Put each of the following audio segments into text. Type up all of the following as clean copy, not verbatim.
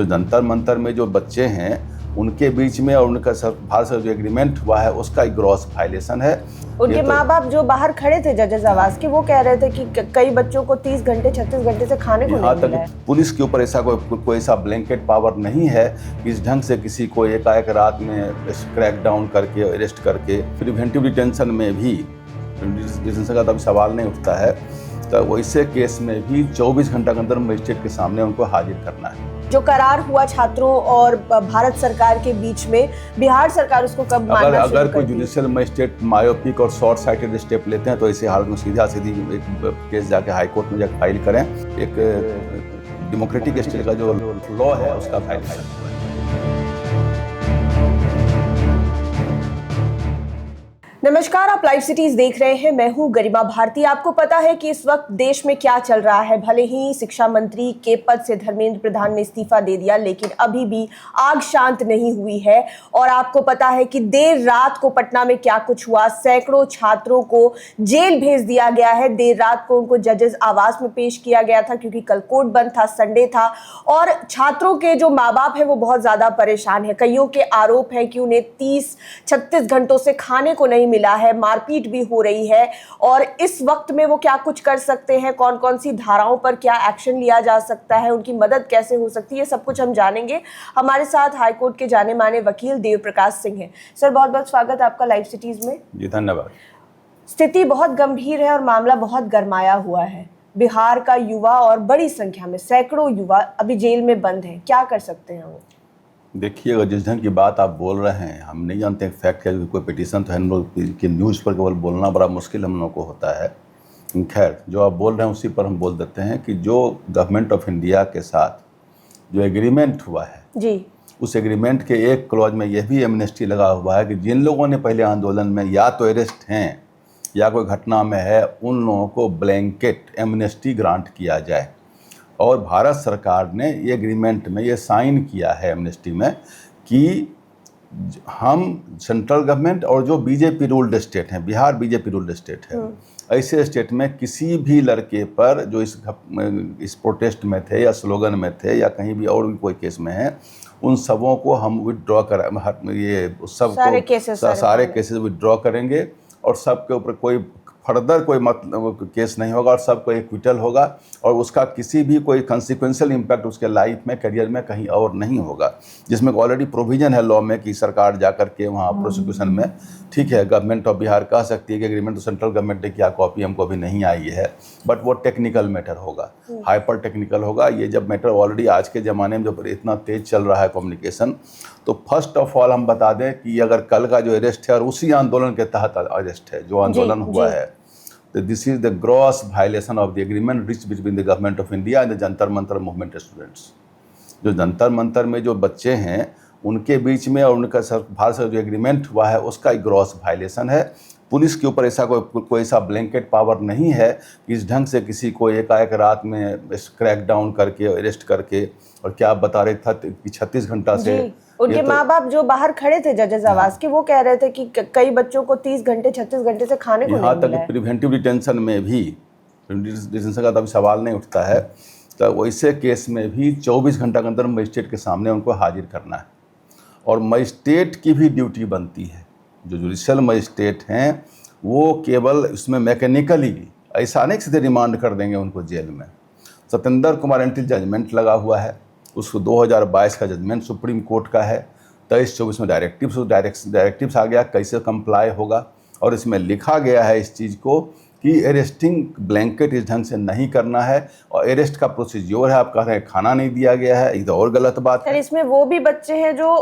जो जंतर मंतर में जो बच्चे हैं उनके बीच में और उनका भारत से जो एग्रीमेंट हुआ है उसका एक ग्रॉस वायलेशन है। उनके माँ बाप जो बाहर खड़े थे जजेस आवास के, वो कह रहे थे कि कई बच्चों को 30 घंटे 36 घंटे से खाने को नहीं मिला है। पुलिस के ऊपर ऐसा कोई ऐसा ब्लैंकेट पावर नहीं है कि इस ढंग से किसी को एकाएक रात में क्रैक डाउन करके अरेस्ट करके प्रिवेंटिव डिटेंशन में भी डिटेंशन का तब सवाल नहीं उठता है। तो वैसे केस में भी 24 घंटा के अंदर मजिस्ट्रेट के सामने उनको हाजिर करना है। जो करार हुआ छात्रों और भारत सरकार के बीच में, बिहार सरकार उसको कब मानना शुरू अगर कोई जुडिशियल मजिस्ट्रेट मायोपिक और शॉर्ट साइटेड स्टेप लेते हैं तो ऐसे हालत में सीधी एक केस जाके हाई कोर्ट में जाकर फाइल करें। एक डेमोक्रेटिक स्टेट का जो लॉ है उसका फाइल करें। नमस्कार, आप लाइव सिटीज देख रहे हैं। मैं हूं गरिमा भारती। आपको पता है कि इस वक्त देश में क्या चल रहा है। भले ही शिक्षा मंत्री के पद से धर्मेंद्र प्रधान ने इस्तीफा दे दिया, लेकिन अभी भी आग शांत नहीं हुई है। और आपको पता है कि देर रात को पटना में क्या कुछ हुआ। सैकड़ों छात्रों को जेल भेज दिया गया है। देर रात को उनको जजेस आवास में पेश किया गया था क्योंकि कल कोर्ट बंद था, संडे था। और छात्रों के जो माँ बाप है वो बहुत ज्यादा परेशान है। कईयों के आरोप है कि उन्हें 30-36 घंटों से खाने को नहीं मिला है, मारपीट भी हो रही है। और इस वक्त में वो क्या कुछ कर सकते हैं, कौन कौन सी धाराओं पर क्या एक्शन लिया जा सकता है, उनकी मदद कैसे हो सकती है, सब कुछ हम जानेंगे। हमारे साथ हाईकोर्ट के जाने माने वकील देव प्रकाश सिंह हैं। सर, बहुत बहुत स्वागत आपका लाइव सिटीज में। जी धन्यवाद। स्थिति बहुत गंभीर है और मामला बहुत गरमाया हुआ है। बिहार का युवा और बड़ी संख्या में सैकड़ों युवा अभी जेल में बंद हैं, क्या कर सकते हैं वो? देखिए, अगर जिस ढंग की बात आप बोल रहे हैं, हम नहीं जानते फैक्ट है, कोई पिटीशन तो है हम लोग कि न्यूज़ पर केवल बोलना बड़ा मुश्किल हम लोग को होता है। खैर, जो आप बोल रहे हैं उसी पर हम बोल देते हैं कि जो गवर्नमेंट ऑफ इंडिया के साथ जो एग्रीमेंट हुआ है जी, उस एग्रीमेंट के एक क्लॉज में यह भी एमनेस्टी लगा हुआ है कि जिन लोगों ने पहले आंदोलन में या तो अरेस्ट हैं या कोई घटना में है, उन लोगों को ब्लैंकेट एमनेस्टी ग्रांट किया जाए। और भारत सरकार ने ये एग्रीमेंट में ये साइन किया है एमनेस्टी में कि हम सेंट्रल गवर्नमेंट और जो बीजेपी रूल्ड स्टेट हैं, बिहार बीजेपी रूल्ड स्टेट है, ऐसे स्टेट में किसी भी लड़के पर जो इस प्रोटेस्ट में थे या स्लोगन में थे या कहीं भी और भी कोई केस में है, उन सबों को हम विदड्रॉ कर ये सब सारे केसेस विदड्रॉ करेंगे और सबके ऊपर कोई फर्दर कोई केस नहीं होगा और सबको एक्विटल होगा और उसका किसी भी कोई कंसिक्वेंशियल इम्पैक्ट उसके लाइफ में, करियर में कहीं और नहीं होगा। जिसमें ऑलरेडी प्रोविजन है लॉ में कि सरकार जा कर के वहाँ प्रोसिक्यूशन में, ठीक है, गवर्नमेंट ऑफ बिहार कह सकती है कि एग्रीमेंट तो सेंट्रल गवर्नमेंट ने किया, कॉपी हमको अभी नहीं आई है, बट वो टेक्निकल मैटर होगा, हाइपर टेक्निकल होगा। ये जब मैटर ऑलरेडी आज के ज़माने में जब इतना तेज चल रहा है कम्युनिकेशन, तो फर्स्ट ऑफ ऑल हम बता दें कि अगर कल का जो अरेस्ट है और उसी आंदोलन के तहत अरेस्ट है, जो आंदोलन हुआ है, तो this is the gross violation of the agreement rich between the government of India and the Jantar Mantar movement students. जो जंतर मंतर में जो बच्चे हैं उनके बीच में और उनका भारत से जो एग्रीमेंट हुआ है उसका एक ग्रॉस वायलेशन है। पुलिस के ऊपर ऐसा कोई ऐसा ब्लैंकेट पावर नहीं है कि इस ढंग से किसी को एकाएक रात में क्रैक डाउन करके अरेस्ट करके, और क्या आप बता रहे थे कि 36 घंटा से उनके माँ बाप जो बाहर खड़े थे जजेस आवास के, वो कह रहे थे कि कई बच्चों को 30 घंटे 36 घंटे से खाने को नहीं मिला है। यहाँ तक प्रिवेंटिव डिटेंशन में भी डिटेंशन का तब सवाल नहीं उठता है। तो वैसे केस में भी 24 घंटा के अंदर मजिस्ट्रेट के सामने उनको हाजिर करना है। और मजिस्ट्रेट की भी ड्यूटी बनती है, जो जुडिशियल मजिस्ट्रेट हैं वो केवल इसमें मैकेनिकली, ऐसा नहीं सीधे रिमांड कर देंगे उनको जेल में। सत्येंद्र कुमार एंटी जजमेंट लगा हुआ है, उसको 2022 का जजमेंट सुप्रीम कोर्ट का है। 23-24 में डायरेक्टिव्स आ गया, कैसे कंप्लाई होगा। और इसमें लिखा गया है इस चीज़ को कि अरेस्टिंग ब्लैंकेट इस ढंग से नहीं करना है, और अरेस्ट का प्रोसीज्योर है। आप कह रहे हैं खाना नहीं दिया गया है, ये तो और गलत बात है। इसमें वो भी बच्चे हैं जो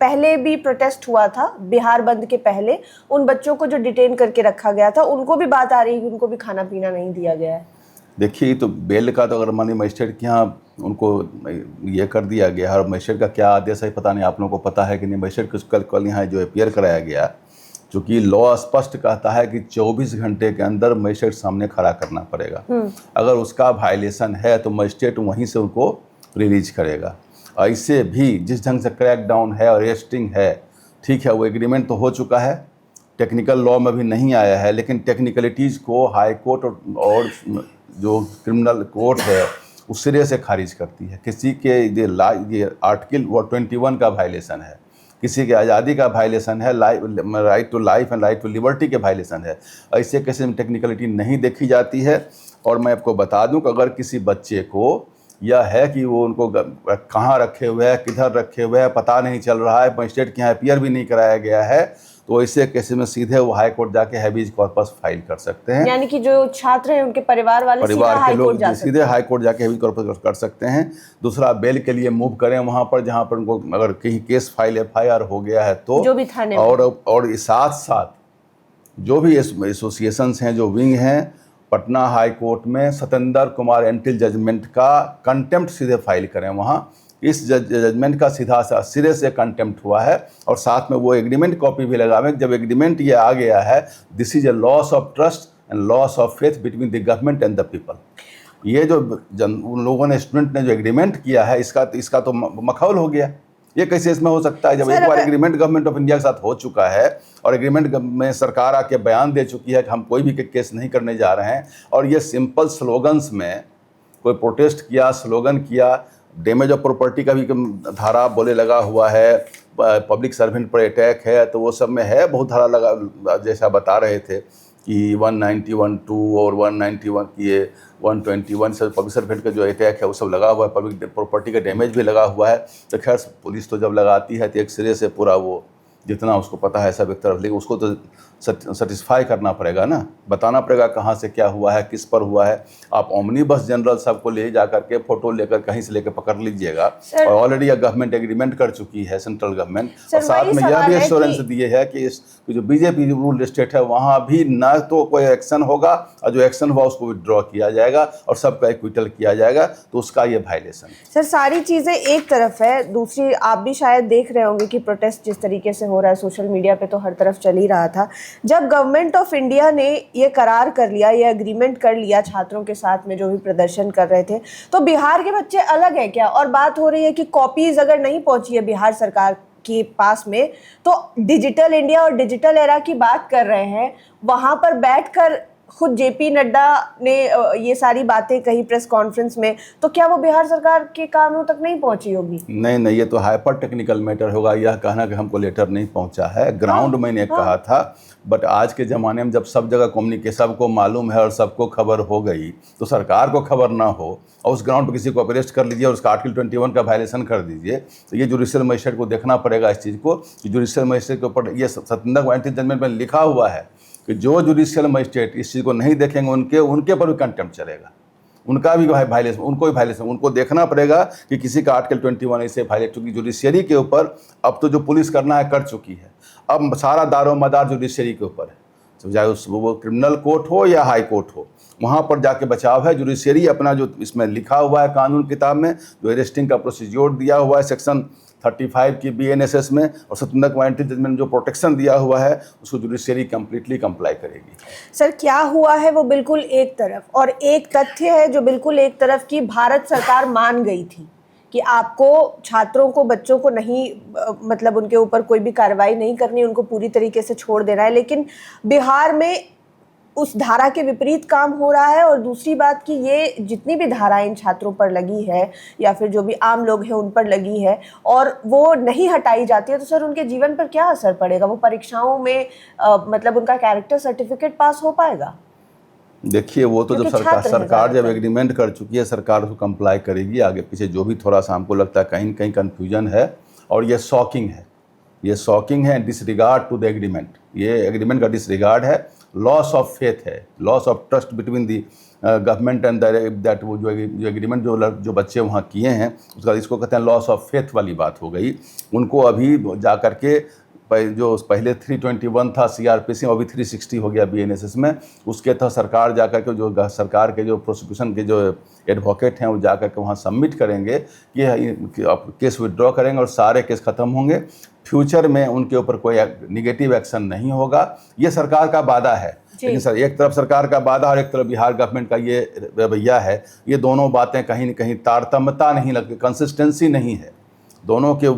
पहले भी प्रोटेस्ट हुआ था बिहार बंद के पहले, उन बच्चों को जो डिटेन करके रखा गया था, उनको भी बात आ रही है कि उनको भी खाना पीना नहीं दिया गया है। देखिए, तो बेल का तो अगर मानिए मजिस्ट्रेट के यहाँ उनको ये कर दिया गया है, और मजिस्ट्रेट का क्या आदेश है पता नहीं, आप लोगों को पता है कि नहीं। मजिस्ट्रेट को कल यहाँ जो अपीयर कराया गया, चूँकि लॉ स्पष्ट कहता है कि 24 घंटे के अंदर मजिस्ट्रेट सामने खड़ा करना पड़ेगा। अगर उसका वायलेशन है तो मजिस्ट्रेट वहीं से उनको रिलीज करेगा। ऐसे भी जिस ढंग से क्रैक डाउन है और अरेस्टिंग है, ठीक है, वो एग्रीमेंट तो हो चुका है, टेक्निकल लॉ में भी नहीं आया है, लेकिन टेक्निकलिटीज़ को हाई कोर्ट और जो क्रिमिनल कोर्ट है उस सिरे से खारिज करती है। किसी के ये आर्टिकल 21 का वायलेशन है, किसी के आज़ादी का वायलेशन है, right to life and right to liberty के वायलेशन है। ऐसे किसी में टेक्निकलिटी नहीं देखी जाती है। और मैं आपको बता दूं कि अगर किसी बच्चे को यह है कि वो उनको कहाँ रखे हुए हैं, किधर रखे हुए हैं, पता नहीं चल रहा है, मजिस्ट्रेट के यहाँ अपीयर भी नहीं कराया गया है, तो ऐसे केस में सीधे वो हाई कोर्ट जाके हैबीज कॉर्पस फाइल कर सकते हैं। यानी कि जो छात्र हैं उनके परिवार वाले के लोग सीधे हाई कोर्ट जाके हैबीज कॉर्पस कर सकते हैं। दूसरा, बेल के लिए मूव करें वहाँ पर जहाँ पर उनको अगर कहीं केस फाइल FIR हो गया है तो, जो भी थाने और साथ साथ जो भी एसोसिएशंस हैं, जो विंग हैं, पटना हाई कोर्ट में सत्येंद्र कुमार एंटिल जजमेंट का कंटेम्प्ट सीधे फाइल करें वहाँ। इस जजमेंट का सीधा सा सिरे से कंटेम्प्ट हुआ है, और साथ में वो एग्रीमेंट कॉपी भी लगावें। जब एग्रीमेंट ये आ गया है, this is a loss of trust and loss of faith between the government and the people. ये जो उन लोगों ने, स्टूडेंट ने जो एग्रीमेंट किया है, इसका तो मखौल हो गया। ये कैसे इसमें हो सकता है? जब एक बार एग्रीमेंट गवर्नमेंट ऑफ इंडिया के साथ हो चुका है और एग्रीमेंट में सरकार आके बयान दे चुकी है कि हम कोई भी केस नहीं करने जा रहे हैं, और ये सिंपल स्लोगन्स में कोई प्रोटेस्ट किया, स्लोगन किया, डैमेज ऑफ प्रॉपर्टी का भी धारा बोले लगा हुआ है, पब्लिक सर्वेंट पर अटैक है, तो वो सब में है बहुत धारा लगा, जैसा बता रहे थे कि 191(2) और 191 की ये 121 से पब्लिक सर्वेंट का जो अटैक है वो सब लगा हुआ है, पब्लिक प्रॉपर्टी का डैमेज भी लगा हुआ है। तो खैर पुलिस तो जब लगाती है तो एक सिरे से पूरा वो जितना उसको पता है सब एक तरफ, लेकिन उसको तो सेटिस्फाई करना पड़ेगा ना, बताना पड़ेगा कहाँ से क्या हुआ है, किस पर हुआ है। आप ओमनीबस जनरल सबको ले जा करके फोटो लेकर कहीं से लेकर पकड़ लीजिएगा, और ऑलरेडी गवर्नमेंट एग्रीमेंट कर चुकी है सेंट्रल गवर्नमेंट, और साथ में यह भी एश्योरेंस दिए है कि इस जो बीजेपी रूल स्टेट है वहाँ भी ना तो कोई एक्शन होगा, और जो एक्शन हुआ उसको विड्रॉ किया जाएगा और सबका एक्विटल किया जाएगा, तो उसका ये वायलेशन। सर सारी चीज़ें एक तरफ है, दूसरी आप भी शायद देख रहे होंगे कि प्रोटेस्ट जिस तरीके से हो रहा है सोशल मीडिया पे तो हर तरफ चल ही रहा था। जब गवर्नमेंट ऑफ इंडिया ने ये करार कर लिया, ये एग्रीमेंट कर लिया छात्रों के साथ में जो भी प्रदर्शन कर रहे थे, तो बिहार के बच्चे अलग है क्या? और बात हो रही है कि कॉपीज अगर नहीं पहुंची है बिहार सरकार के पास में, तो डिजिटल इंडिया और डिजिटल एरा की बात कर रहे हैं, वहां पर बैठकर खुद JP नड्डा ने ये सारी बातें कही प्रेस कॉन्फ्रेंस में, तो क्या वो बिहार सरकार के कानों तक नहीं पहुंची होगी? नहीं, ये तो हाइपर टेक्निकल मैटर होगा। यह कहना कि हमको लेटर नहीं पहुंचा है, ग्राउंड मैंने कहा था, बट आज के ज़माने में जब सब जगह कम्युनिकेशन सबको मालूम है और सबको खबर हो गई, तो सरकार को खबर ना हो और उस ग्राउंड पर किसी को अरेस्ट कर लीजिए और उसका आर्टिकल 21 का वायलेशन कर दीजिए, तो ये जुडिशियल मजिस्ट्रेट को देखना पड़ेगा इस चीज़ को कि जुडिशियल मजिस्ट्रेट के ऊपर ये सत्येंद्र कुमार एंटिल जजमेंट में लिखा हुआ है कि जो जुडिशियल मजिस्ट्रेट इस चीज़ को नहीं देखेंगे उनके पर भी कंटेम्प्ट चलेगा, उनका भी वायलेशन, उनको भी वायलेशन, उनको देखना पड़ेगा कि किसी का आर्टिकल 21 ऐसे वायलेट, चूँकि जुडिशियरी के ऊपर अब तो जो पुलिस करना है कर चुकी है, अब सारा दारोमदार जुडिशियरी के ऊपर है, तो चाहे वो क्रिमिनल कोर्ट हो या हाई कोर्ट हो, वहाँ पर जाके बचाव है। जुडिशियरी अपना जो इसमें लिखा हुआ है कानून किताब में, जो अरेस्टिंग का प्रोसीज्योर दिया हुआ है सेक्शन 35 की BNSS में, और सत्येंद्र कुमार एंटिल जजमेंट में जो प्रोटेक्शन दिया हुआ है उसको जुडिशियरी कंप्लीटली कंप्लाई करेगी। सर क्या हुआ है वो बिल्कुल एक तरफ, और एक तथ्य है जो बिल्कुल एक तरफ की भारत सरकार मान गई थी कि आपको छात्रों को, बच्चों को नहीं, मतलब उनके ऊपर कोई भी कार्रवाई नहीं करनी, उनको पूरी तरीके से छोड़ देना है, लेकिन बिहार में उस धारा के विपरीत काम हो रहा है। और दूसरी बात कि ये जितनी भी धाराएं इन छात्रों पर लगी है या फिर जो भी आम लोग हैं उन पर लगी है और वो नहीं हटाई जाती है, तो सर उनके जीवन पर क्या असर पड़ेगा? वो परीक्षाओं में मतलब उनका कैरेक्टर सर्टिफिकेट पास हो पाएगा? देखिए वो तो जब सरकार जब एग्रीमेंट कर चुकी है, सरकार उसको कंप्लाई करेगी। आगे पीछे जो भी थोड़ा सा हमको लगता है कहीं कहीं कन्फ्यूजन है, और ये शॉकिंग है, डिसरिगार्ड टू द एग्रीमेंट, ये एग्रीमेंट का डिसरिगार्ड है, लॉस ऑफ फेथ है, loss of trust between the government and that. वो जो एग्रीमेंट जो बच्चे वहाँ किए हैं उसका, इसको कहते हैं लॉस ऑफ फेथ वाली बात हो गई। उनको अभी जा करके जो पहले 321 था CRPC में, अभी 360 हो गया BNSS में, उसके तहत सरकार जाकर के जो सरकार के जो प्रोसिक्यूशन के जो एडवोकेट हैं वो जाकर के वहाँ सबमिट करेंगे कि केस विड्रॉ करेंगे और सारे केस ख़त्म होंगे, फ्यूचर में उनके ऊपर कोई निगेटिव एक्शन नहीं होगा। ये सरकार का वादा है, लेकिन सर एक तरफ सरकार का वादा और एक तरफ बिहार गवर्नमेंट का ये रवैया है, ये दोनों बातें कहीं न कहीं तारतम्यता नहीं लगती, कंसिस्टेंसी नहीं है, दोनों के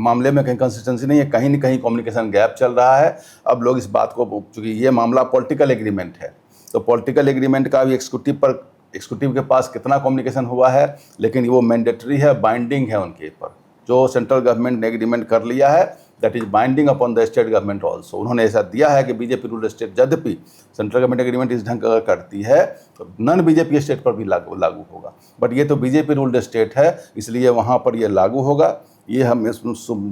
मामले में कहीं कंसिस्टेंसी नहीं है, कहीं न कहीं कम्युनिकेशन गैप चल रहा है। अब लोग इस बात को, चूँकि ये मामला पॉलिटिकल एग्रीमेंट है, तो पॉलिटिकल एग्रीमेंट का भी एग्जीक्यूटिव पर एग्जीक्यूटिव के पास कितना कम्युनिकेशन हुआ है, लेकिन वो मैंडेटरी है, बाइंडिंग है उनके ऊपर। जो सेंट्रल गवर्नमेंट ने एग्रीमेंट कर लिया है that is binding upon the state government also. उन्होंने ऐसा दिया है कि बीजेपी रूल स्टेट, यद्यपि सेंट्रल गवर्नमेंट एग्रीमेंट इस ढंग का अगर करती है तो नॉन बीजेपी स्टेट पर भी लागू होगा, बट ये तो बीजेपी रूल्ड स्टेट है, इसलिए वहाँ पर ये लागू होगा। ये हम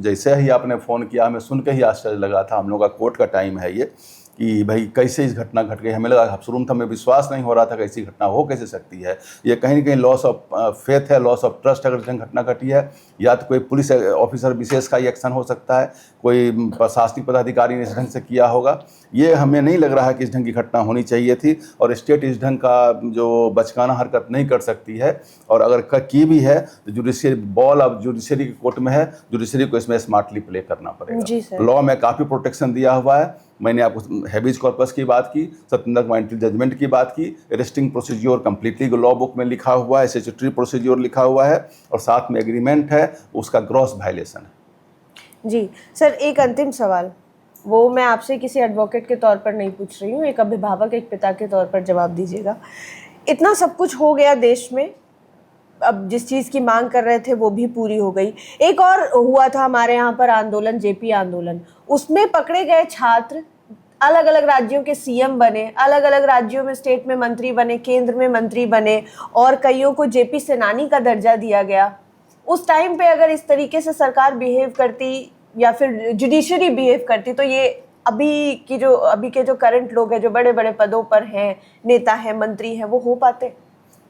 जैसे ही आपने फ़ोन किया हमें सुन के ही आश्चर्य लगा था। हम लोग का कोर्ट का टाइम है ये कि भाई कैसे इस घटना घट गई। हमें लगा, शुरू में हमें विश्वास नहीं हो रहा था कि ऐसी घटना हो कैसे सकती है। ये कहीं ना कहीं लॉस ऑफ फेथ है, लॉस ऑफ ट्रस्ट अगर इस घटना घटी है, या तो कोई पुलिस ऑफिसर विशेष का ही एक्शन हो सकता है, कोई प्रशासनिक पदाधिकारी ने इस ढंग से किया होगा। ये हमें नहीं लग रहा है कि इस ढंग की घटना होनी चाहिए थी, और स्टेट इस ढंग का जो बचकाना हरकत नहीं कर सकती है, और अगर की भी है तो जुडिशियरी बॉल अब जुडिशरी के कोर्ट में है, जुडिशरी को इसमें स्मार्टली प्ले करना पड़ेगा। लॉ में काफ़ी प्रोटेक्शन दिया हुआ है। मैंने आपको हैबियस कॉर्पस की बात की, सत्येंद्र कुमार जजमेंट की बात की, arresting procedure completely law book में लिखा हुआ है, स्टैट्यूटरी प्रोसीज्योर लिखा हुआ है, और साथ में एग्रीमेंट है, उसका ग्रॉस वायलेशन है। जी सर, एक अंतिम सवाल, वो मैं आपसे किसी एडवोकेट के तौर पर नहीं पूछ रही हूँ, एक अभिभावक, एक पिता के तौर पर जवाब दीजिएगा। इतना सब कुछ हो गया देश में, अब जिस चीज़ की मांग कर रहे थे वो भी पूरी हो गई। एक और हुआ था हमारे यहाँ पर आंदोलन, जेपी आंदोलन, उसमें पकड़े गए छात्र अलग अलग राज्यों के सीएम बने, अलग अलग राज्यों में स्टेट में मंत्री बने, केंद्र में मंत्री बने, और कईयों को जेपी सेनानी का दर्जा दिया गया। उस टाइम पे अगर इस तरीके से सरकार बिहेव करती या फिर जुडिशरी बिहेव करती, तो ये अभी के जो करंट लोग हैं, जो बड़े बड़े पदों पर हैं, नेता हैं, मंत्री हैं, वो हो पाते?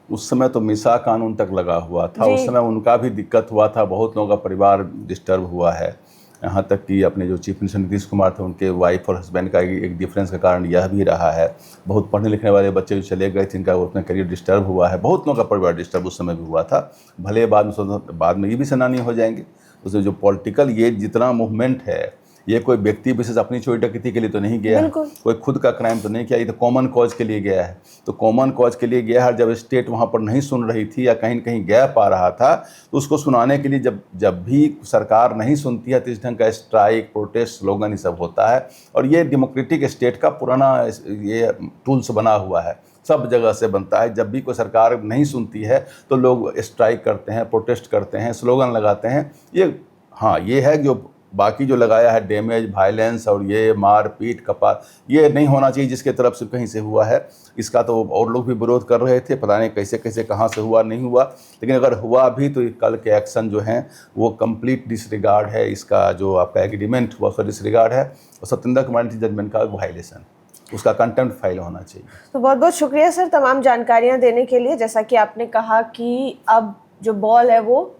उस समय तो मिसा कानून तक लगा हुआ था, उस समय उनका भी दिक्कत हुआ था, बहुत लोगों का परिवार डिस्टर्ब हुआ है। यहाँ तक कि अपने जो चीफ मिनिस्टर नीतीश कुमार थे, उनके वाइफ और हस्बैंड का एक डिफरेंस का कारण यह भी रहा है। बहुत पढ़ने लिखने वाले बच्चे जो चले गए थे, इनका अपना करियर डिस्टर्ब हुआ है। बहुत लोगों का परिवार डिस्टर्ब उस समय भी हुआ था। भले बाद में ये भी सेनानी हो जाएंगे। उसमें जो पॉलिटिकल ये जितना मूवमेंट है, ये कोई व्यक्ति विशेष अपनी चोरी डकैती के लिए तो नहीं गया है, कोई खुद का क्राइम तो नहीं किया, ये तो कॉमन कॉज के लिए गया है। तो कॉमन कॉज के लिए गया है, जब स्टेट वहाँ पर नहीं सुन रही थी या कहीं कहीं गैप आ रहा था, तो उसको सुनाने के लिए जब भी सरकार नहीं सुनती है तो इस ढंग का स्ट्राइक, प्रोटेस्ट, स्लोगन ये सब होता है। और ये डेमोक्रेटिक स्टेट का पुराना ये टूल्स बना हुआ है, सब जगह से बनता है। जब भी कोई सरकार नहीं सुनती है तो लोग स्ट्राइक करते हैं, प्रोटेस्ट करते हैं, स्लोगन लगाते हैं। ये है जो बाकी जो लगाया है डैमेज, वायलेंस और ये मार पीट कपाल, ये नहीं होना चाहिए जिसके तरफ से कहीं से हुआ है। इसका तो और लोग भी विरोध कर रहे थे, पता नहीं कैसे कैसे कहाँ से हुआ, नहीं हुआ। लेकिन अगर हुआ भी तो कल के एक्शन जो हैं वो कंप्लीट डिसरिगार्ड है। इसका जो आपका एग्रीमेंट हुआ उसका डिसरिगार्ड है, और सत्येंद्र कुमार जजमेंट का वायलेशन, उसका कंटेम्प्ट फाइल होना चाहिए। तो बहुत बहुत शुक्रिया सर तमाम जानकारियाँ देने के लिए। जैसा कि आपने कहा कि अब जो बॉल है वो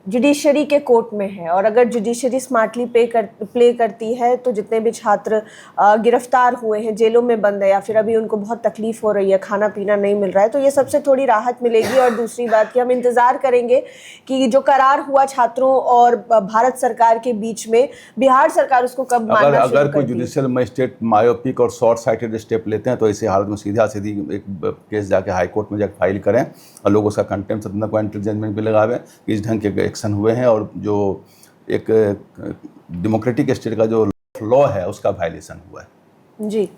जुडिशरी के कोर्ट में है, और अगर जुडिशरी स्मार्टली प्ले करती है तो जितने भी छात्र गिरफ्तार हुए हैं, जेलों में बंद है, या फिर अभी उनको बहुत तकलीफ हो रही है, खाना पीना नहीं मिल रहा है, तो ये सबसे थोड़ी राहत मिलेगी। और दूसरी बात कि हम इंतज़ार करेंगे कि जो करार हुआ छात्रों और भारत सरकार के बीच में, बिहार सरकार उसको कब मानना शुरू करती है। अगर कोई जुडिशियल मजिस्ट्रेट मायोपिक और शॉर्ट साइटेड स्टेप लेते हैं तो ऐसी हालत में सीधी एक केस जाके हाई कोर्ट में जाकर फाइल करें, और लोग उसका कंटेम्प्ट सत्येंद्र कुमार जजमेंट भी लगावें कि इस ढंग के एक्शन हुए हैं, और जो एक डेमोक्रेटिक स्टेट का जो लॉ है उसका वायलेशन हुआ है। जी,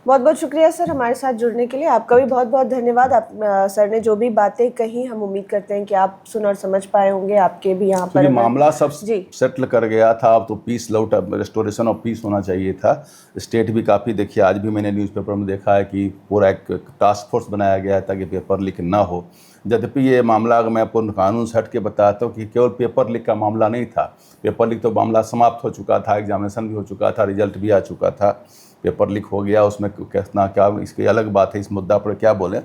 बहुत बहुत शुक्रिया सर हमारे साथ जुड़ने के लिए। आपका भी बहुत बहुत धन्यवाद। आप सर ने जो भी बातें कही, हम उम्मीद करते हैं कि आप सुन और समझ पाए होंगे। आपके भी यहाँ पर मामला सब सेटल कर गया था, अब तो पीस लौट, रेस्टोरेशन ऑफ पीस होना चाहिए था। स्टेट भी काफ़ी, देखिए आज भी मैंने न्यूज़पेपर में देखा है कि पूरा एक टास्क फोर्स बनाया गया है ताकि पेपर लीक ना हो। यद्यपि ये मामला, अगर मैं आपको कानून से हट के बताता हूँ कि केवल पेपर लीक का मामला नहीं था। पेपर लीक तो मामला समाप्त हो चुका था, एग्जामिनेशन भी हो चुका था, रिजल्ट भी आ चुका था। पेपर लीक हो गया, उसमें कितना क्या, इसकी अलग बात है, इस मुद्दा पर क्या बोलें।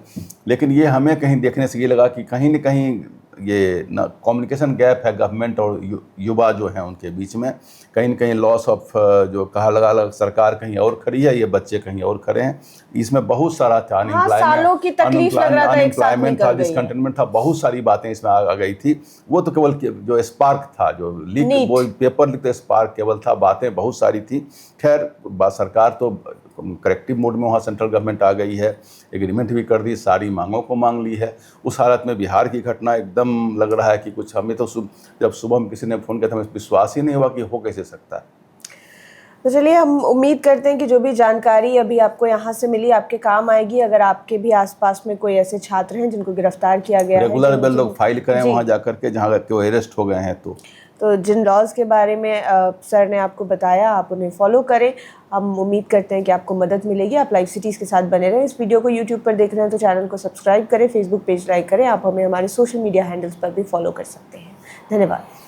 लेकिन ये हमें कहीं देखने से ये लगा कि कहीं न कहीं ये ना कम्युनिकेशन गैप है गवर्नमेंट और युवा जो हैं उनके बीच में। कहीं न कहीं लॉस ऑफ जो कहा लगा, सरकार कहीं और खड़ी है, ये बच्चे कहीं और खड़े हैं। इसमें बहुत सारा था, अनएम्प्लॉयमेंट था, डिसकंटेनमेंट था, बहुत सारी बातें इसमें आ गई थी। वो तो केवल जो स्पार्क था, जो लीक, वो पेपर लीक तो स्पार्क केवल था, बातें बहुत सारी थी। खैर सरकार तो करेक्टिव मोड में वहाँ सेंट्रल गवर्नमेंट आ गई है, एग्रीमेंट भी कर दी, सारी मांगों को मांग ली है। उस हालत में बिहार की घटना एकदम लग रहा है कि कुछ, हमें तो जब सुबह में किसी ने फ़ोन किया था, हमें विश्वास ही नहीं हुआ कि हो कैसे सकता है। तो चलिए, हम उम्मीद करते हैं कि जो भी जानकारी अभी आपको यहाँ से मिली आपके काम आएगी। अगर आपके भी आसपास में कोई ऐसे छात्र हैं जिनको गिरफ्तार किया गया है, रेगुलर बेल लोग फाइल करें जी। वहाँ जाकर के जहाँ के वो अरेस्ट हो गए हैं। तो जिन लॉज के बारे में सर ने आपको बताया, आप उन्हें फॉलो करें। हम उम्मीद करते हैं कि आपको मदद मिलेगी। आप लाइव सिटीज़ के साथ बने रहें। इस वीडियो को यूट्यूब पर देख रहे हैं तो चैनल को सब्सक्राइब करें, फेसबुक पेज लाइक करें। आप हमें हमारे सोशल मीडिया हैंडल्स पर भी फॉलो कर सकते हैं। धन्यवाद।